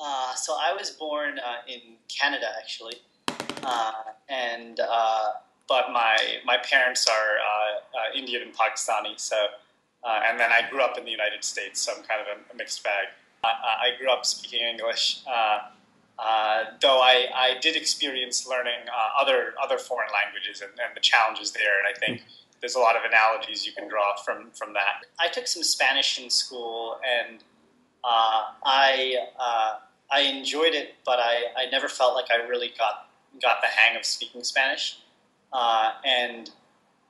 So I was born in Canada, actually, and but my parents are Indian and Pakistani. So and then I grew up in the United States, so I'm kind of a mixed bag. I grew up speaking English, though I did experience learning other foreign languages and the challenges there, and I think there's a lot of analogies you can draw from that. I took some Spanish in school, and I enjoyed it, but I never felt like I really got the hang of speaking Spanish. And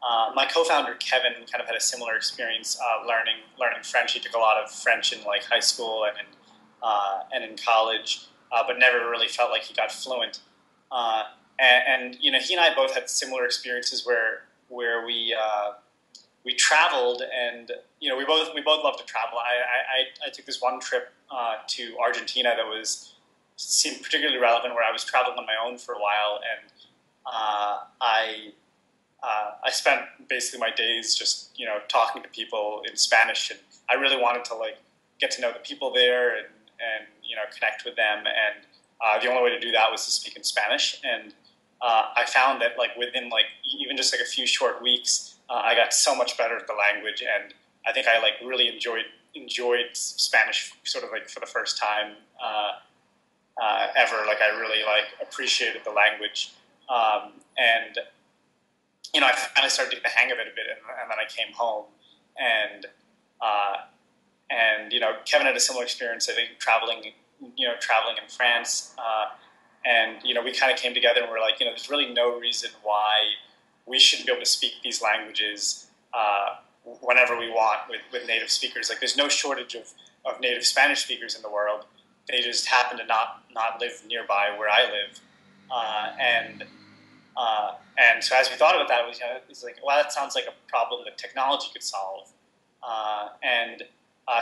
My co-founder Kevin kind of had a similar experience learning French. He took a lot of French in like high school and in college, but never really felt like he got fluent. And you know, he and I both had similar experiences where we traveled, and you know, we both love to travel. I took this one trip to Argentina that seemed particularly relevant, where I was traveling on my own for a while, and I spent basically my days just, you know, talking to people in Spanish, and I really wanted to like get to know the people there and you know, connect with them, and the only way to do that was to speak in Spanish. And I found that like within like even just like a few short weeks, I got so much better at the language, and I think I like really enjoyed Spanish sort of like for the first time ever. Like I really like appreciated the language, and you know, I finally started to get the hang of it a bit, and then I came home, and you know, Kevin had a similar experience, I think, traveling in France, and you know, we kind of came together and we're like, you know, there's really no reason why we shouldn't be able to speak these languages whenever we want with native speakers. Like, there's no shortage of native Spanish speakers in the world. They just happen to not live nearby where I live, and so as we thought about that, it's like, well, that sounds like a problem that technology could solve.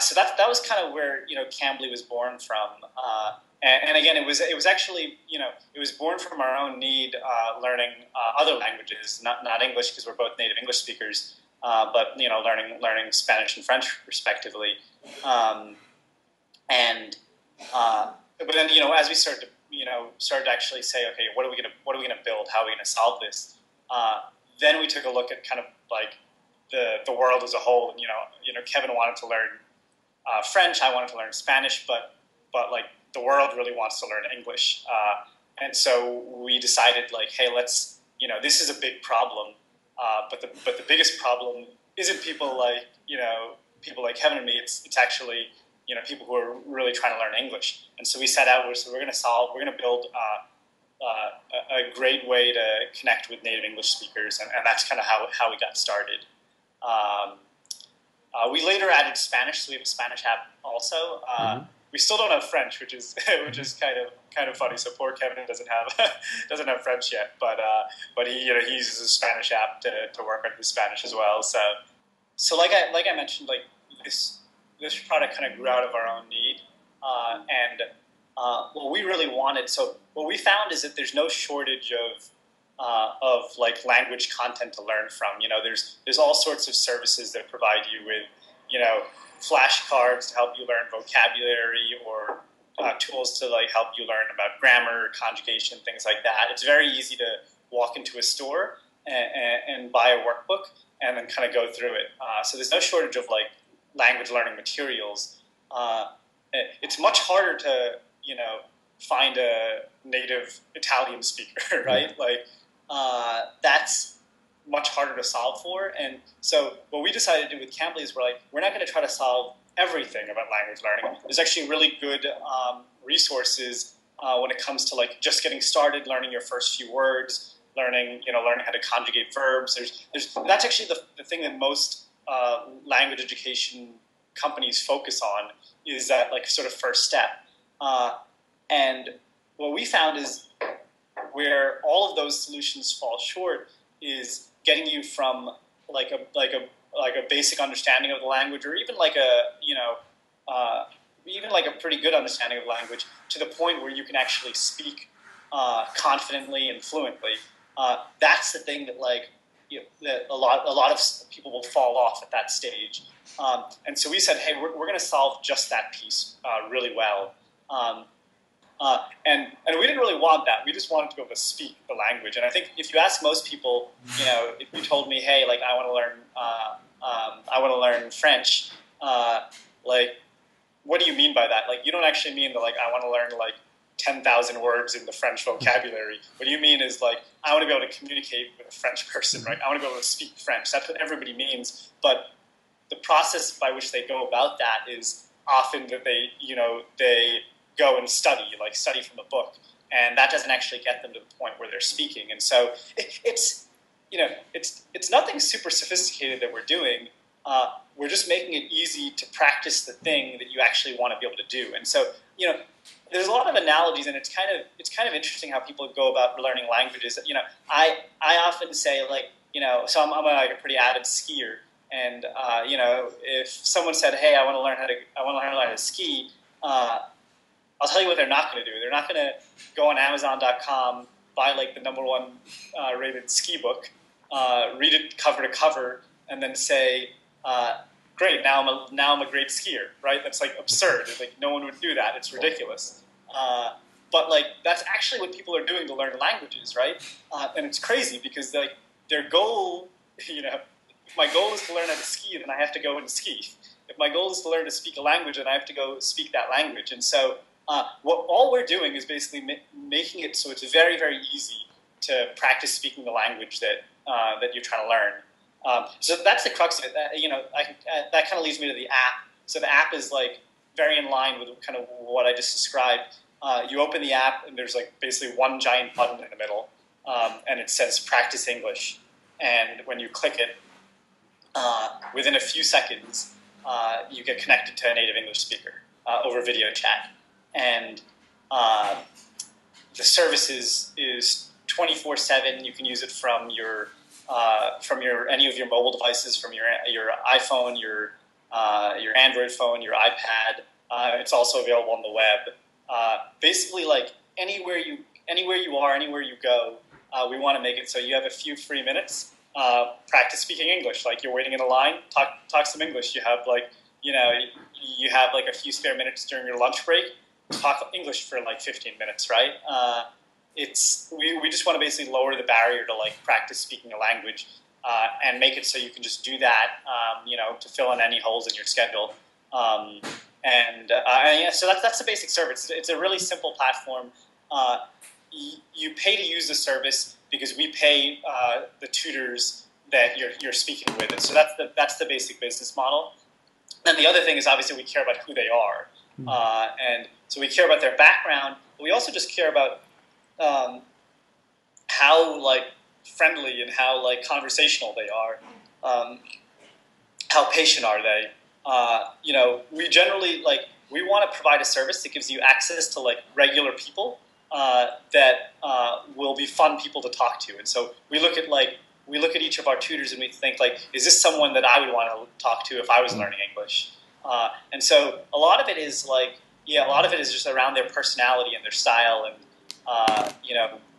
So that was kind of where, you know, Cambly was born from. And again, it was actually, you know, it was born from our own need learning other languages, not English, because we're both native English speakers, but you know, learning Spanish and French respectively. But then, you know, as we started to actually say, okay, what are we gonna build? How are we gonna solve this? Then we took a look at kind of like the world as a whole, and you know, Kevin wanted to learn French, I wanted to learn Spanish, but like the world really wants to learn English, and so we decided like, hey, let's, you know, this is a big problem, but the biggest problem isn't people like Kevin and me. It's actually, you know, people who are really trying to learn English. And so we set out, we're going to build a great way to connect with native English speakers, and that's kind of how we got started. We later added Spanish, so we have a Spanish app also. We still don't have French, which is kind of funny. So poor Kevin doesn't have French yet, but he, you know, he uses a Spanish app to work on his Spanish as well. So like I mentioned, like this product kind of grew out of our own need, and what we really wanted. So what we found is that there's no shortage of like language content to learn from. You know, there's all sorts of services that provide you with, you know, flashcards to help you learn vocabulary, or tools to like help you learn about grammar, conjugation, things like that. It's very easy to walk into a store and buy a workbook and then kind of go through it. So there's no shortage of like language learning materials. It's much harder to, you know, find a native Italian speaker, right? Like that's much harder to solve for. And so what we decided to do with Cambly is we're not going to try to solve everything about language learning. There's actually really good resources when it comes to like just getting started, learning your first few words, learning how to conjugate verbs. That's actually the thing that most language education companies focus on, is that like sort of first step. And what we found is where all of those solutions fall short is getting you from like a basic understanding of the language, or even like a pretty good understanding of language, to the point where you can actually speak confidently and fluently. That's the thing that that a lot of people will fall off at that stage. And so we said, hey, we're going to solve just that piece really well. And we didn't really want that. We just wanted to be able to speak the language. And I think if you ask most people, if you told me, hey, like I want to learn French, like, what do you mean by that? Like, you don't actually mean that, like, I want to learn like 10,000 words in the French vocabulary. What you mean is like, I want to be able to communicate with a French person, right? I want to be able to speak French. That's what everybody means. But the process by which they go about that is often that they go and study from a book. And that doesn't actually get them to the point where they're speaking. And so it's nothing super sophisticated that we're doing. We're just making it easy to practice the thing that you actually want to be able to do. And so, there's a lot of analogies, and it's kind of interesting how people go about learning languages. I often say, like, so I'm like a pretty avid skier, and if someone said, hey, I want to learn how to ski, I'll tell you what they're not going to do. They're not going to go on Amazon.com, buy like the #1 rated ski book, read it cover to cover, and then say, great, now I'm a great skier, right? That's like absurd. Like, no one would do that. It's ridiculous. But like, that's actually what people are doing to learn languages, right? And it's crazy because like their goal, if my goal is to learn how to ski, then I have to go and ski. If my goal is to learn to speak a language, then I have to go speak that language. And so all we're doing is basically making it so it's very, very easy to practice speaking the language that you're trying to learn. So that's the crux of it. That kind of leads me to the app. So the app is like very in line with kind of what I just described. You open the app and there's like basically one giant button in the middle, and it says "Practice English." And when you click it, within a few seconds, you get connected to a native English speaker over video chat. And the service is 24/7. You can use it from any of your mobile devices, from your iPhone, your Android phone, your iPad. It's also available on the web. Basically, like anywhere you are, anywhere you go, we want to make it so you have a few free minutes. Practice speaking English. Like you're waiting in a line, talk some English. You have you have like a few spare minutes during your lunch break. Talk English for like 15 minutes, right? We just want to basically lower the barrier to like practice speaking a language and make it so you can just do that, to fill in any holes in your schedule. So that's the basic service. It's a really simple platform. You pay to use the service because we pay the tutors that you're speaking with, and so that's the basic business model. And the other thing is obviously we care about who they are, and so we care about their background. But we also just care about how like friendly and how like conversational they are. How patient are they? We generally we want to provide a service that gives you access to like regular people that will be fun people to talk to. And so we look at each of our tutors and we think like, is this someone that I would want to talk to if I was learning English? And so a lot of it is just around their personality and their style. And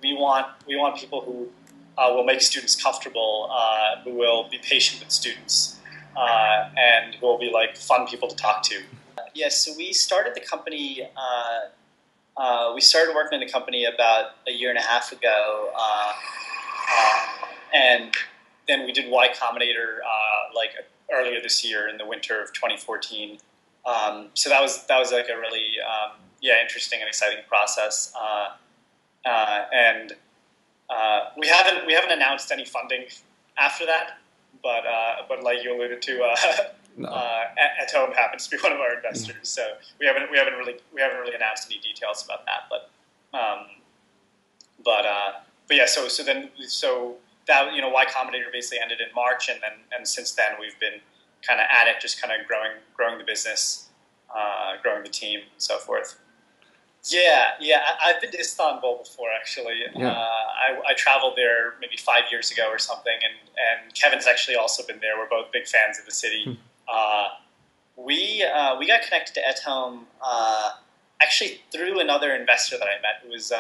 we want people who will make students comfortable, who will be patient with students, and who will be like fun people to talk to. So we started the company. We started working in the company about a year and a half ago, and then we did Y Combinator earlier this year in the winter of 2014. So that was like a really interesting and exciting process. And we haven't announced any funding after that, but like you alluded to, At Home happens to be one of our investors, so we haven't really announced any details about that. So that Y Combinator basically ended in March, and since then we've been kind of at it, just kind of growing the business, growing the team, and so forth. Yeah. I've been to Istanbul before, actually. Yeah. I traveled there maybe 5 years ago or something, and Kevin's actually also been there. We're both big fans of the city. We got connected to At Home actually through another investor that I met who was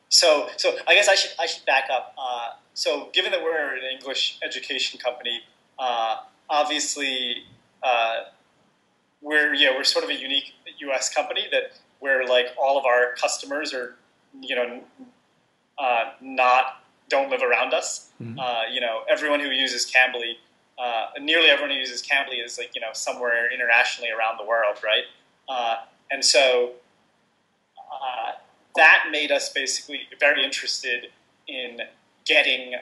so I guess I should back up. So given that we're an English education company, obviously we're sort of a unique U.S. company that where like all of our customers are not don't live around us. Mm-hmm. Everyone who uses Cambly, nearly everyone who uses Cambly is like somewhere internationally around the world, right? And so that made us basically very interested in getting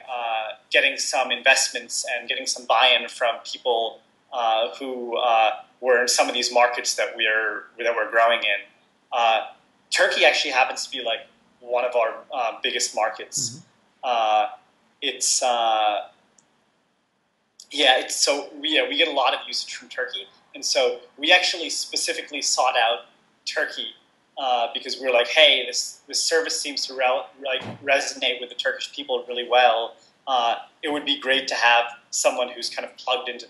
some investments and getting some buy-in from people who were in some of these markets that we're growing in. Turkey actually happens to be like one of our biggest markets. Mm-hmm. We get a lot of usage from Turkey, and so we actually specifically sought out Turkey because we were like, hey, this service seems to resonate with the Turkish people really well. It would be great to have someone who's kind of plugged into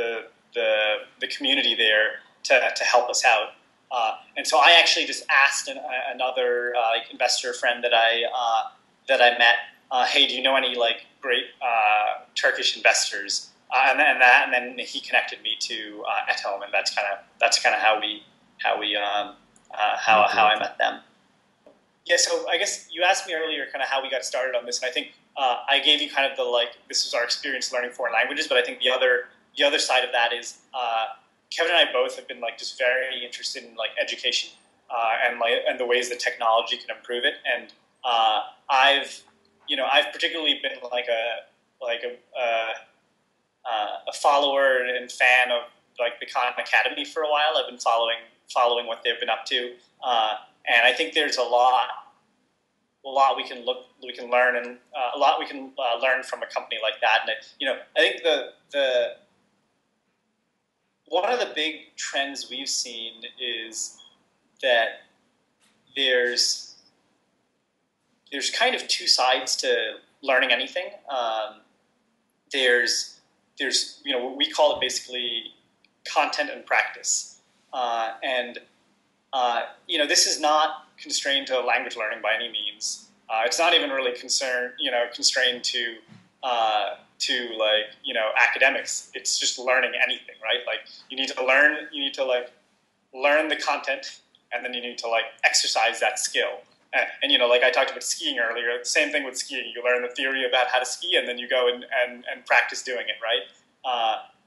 the community there to help us out. And so I actually just asked another investor friend that I met, hey, do you know any like great Turkish investors? And then he connected me to Atom, and that's kind of how I met them. Yeah, so I guess you asked me earlier kind of how we got started on this, and I think I gave you kind of this was our experience learning foreign languages, but I think the other side of that is Kevin and I both have been like just very interested in like education and the ways that technology can improve it, and I've particularly been like a follower and fan of like the Khan Academy for a while. I've been following what they've been up to, and I think there's a lot we can learn, and a lot we can learn from a company like that. And I think the one of the big trends we've seen is that there's kind of two sides to learning anything. There's what we call it basically content and practice, and this is not constrained to language learning by any means. It's not even really constrained to academics. It's just learning anything, right? Like you need to learn the content, and then you need to like exercise that skill. And like I talked about skiing earlier, same thing with skiing. You learn the theory about how to ski, and then you go and practice doing it, right?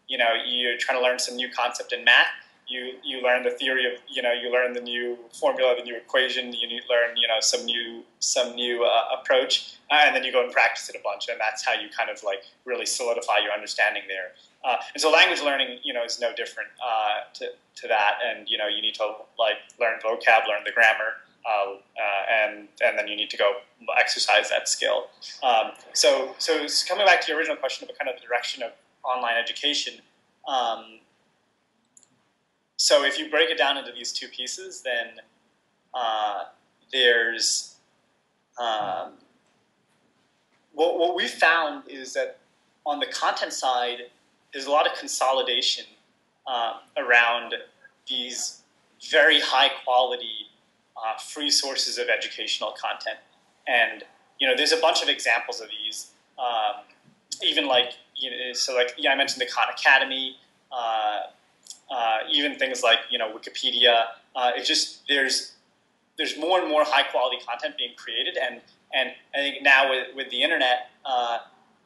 You're trying to learn some new concept in math. You learn the theory of, you learn the new formula, the new equation. You learn, some new approach, and then you go and practice it a bunch, and that's how you kind of like really solidify your understanding there. And so language learning, is no different to that. And you need to like learn vocab, learn the grammar. And then you need to go exercise that skill. So coming back to your original question about kind of the direction of online education. So if you break it down into these two pieces, then there's what we found is that on the content side, there's a lot of consolidation around these very high quality free sources of educational content. And, there's a bunch of examples of these, even like, I mentioned the Khan Academy, even things like, Wikipedia. There's more and more high quality content being created. And I think now with the internet,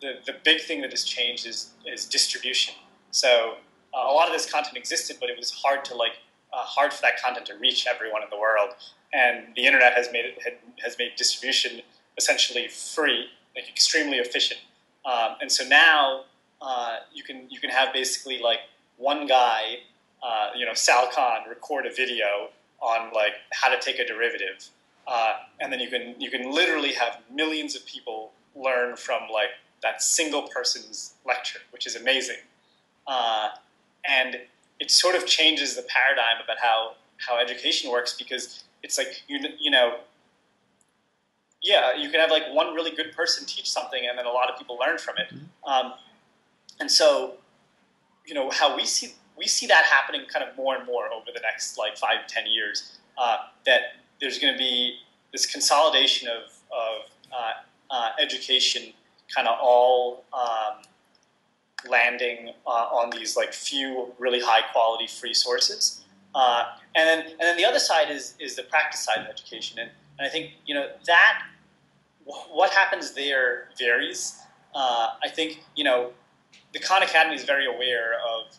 the big thing that has changed is distribution. So a lot of this content existed, but it was hard for that content to reach everyone in the world. And the internet has made distribution essentially free, like extremely efficient. And so now you can have basically like one guy, Sal Khan, record a video on like how to take a derivative, and then you can literally have millions of people learn from like that single person's lecture, which is amazing. And it sort of changes the paradigm about how education works, because it's like, you can have like one really good person teach something, and then a lot of people learn from it. And so, how we see that happening kind of more and more over the next like 5 to 10 years, that there's going to be this consolidation of education kind of all landing on these like few really high quality free sources. And then the other side is the practice side of education, and I think that what happens there varies. I think the Khan Academy is very aware of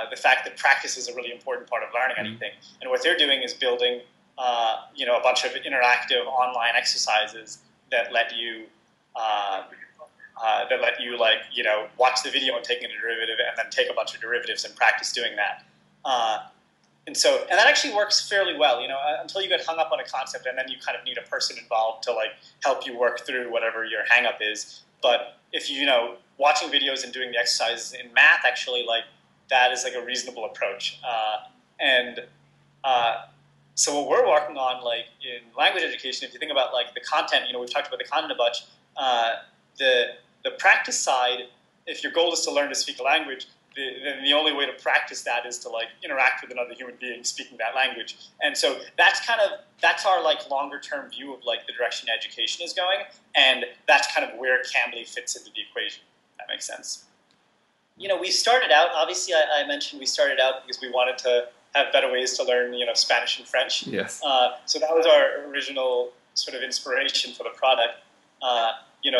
the fact that practice is a really important part of learning anything, and what they're doing is building a bunch of interactive online exercises that let you watch the video and take a derivative, and then take a bunch of derivatives and practice doing that. And that actually works fairly well, until you get hung up on a concept, and then you kind of need a person involved to like help you work through whatever your hang up is. But if watching videos and doing the exercises in math, actually like that is like a reasonable approach. So what we're working on, like in language education, if you think about like the content, we've talked about the content a bunch. The practice side, if your goal is to learn to speak a language, then the only way to practice that is to like interact with another human being speaking that language. And so that's our like longer term view of like the direction education is going, and that's kind of where Cambly fits into the equation. If that makes sense. We started out, obviously I mentioned we started out because we wanted to have better ways to learn Spanish and French. Yes. So that was our original sort of inspiration for the product.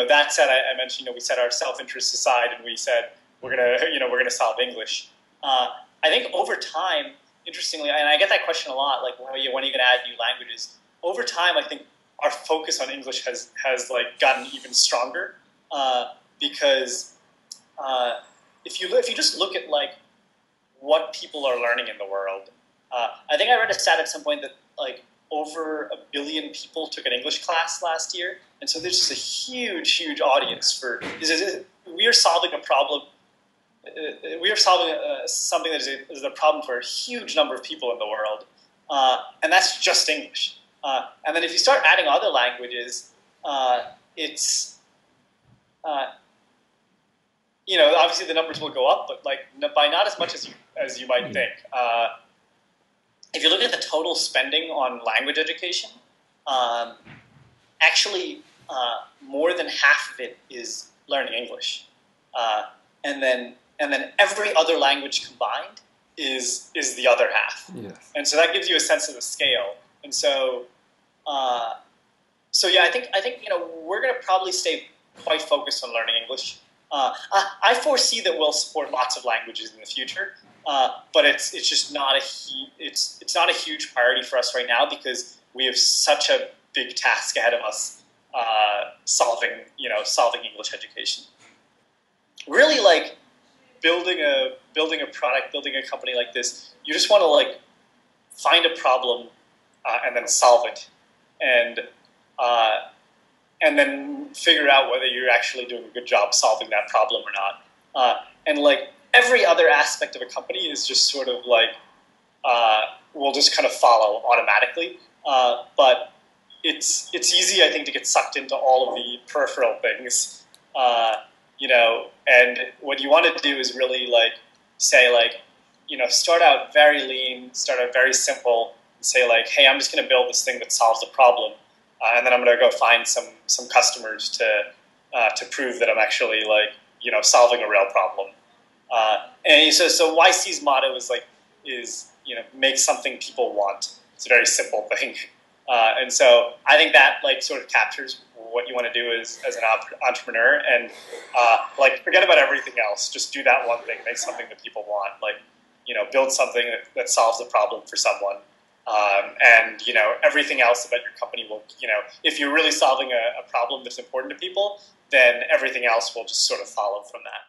That said, I mentioned we set our self-interest aside and we said we're gonna solve English. I think over time, interestingly, and I get that question a lot, like when are you gonna add new languages? Over time, I think our focus on English has like gotten even stronger because if you just look at like what people are learning in the world, I think I read a stat at some point that like over 1 billion people took an English class last year, and so there's just a huge audience for. We are solving a problem. We are solving something that is a problem for a huge number of people in the world, and that's just English. And then if you start adding other languages, it's obviously the numbers will go up, but like by not as much as you might think. If you look at the total spending on language education, actually more than half of it is learning English, and then every other language combined is the other half. Yes. And so that gives you a sense of the scale. And so yeah, I think we're going to probably stay quite focused on learning English. I foresee that we'll support lots of languages in the future, but it's just not it's not a huge priority for us right now because we have such a big task ahead of us solving English education. Really, like building a product, building a company like this, you just want to like find a problem and then solve it, and then figure out whether you're actually doing a good job solving that problem or not. And like every other aspect of a company is just sort of like will just kind of follow automatically. But it's easy, I think, to get sucked into all of the peripheral things. And what you want to do is really like say like start out very lean, start out very simple, and say like, hey, I'm just going to build this thing that solves a problem. And then I'm going to go find some customers to prove that I'm actually like solving a real problem. And so YC's motto is make something people want. It's a very simple thing, and so I think that like sort of captures what you want to do as an entrepreneur. And like forget about everything else. Just do that one thing. Make something that people want. Like build something that solves a problem for someone. And everything else about your company will, if you're really solving a problem that's important to people, then everything else will just sort of follow from that.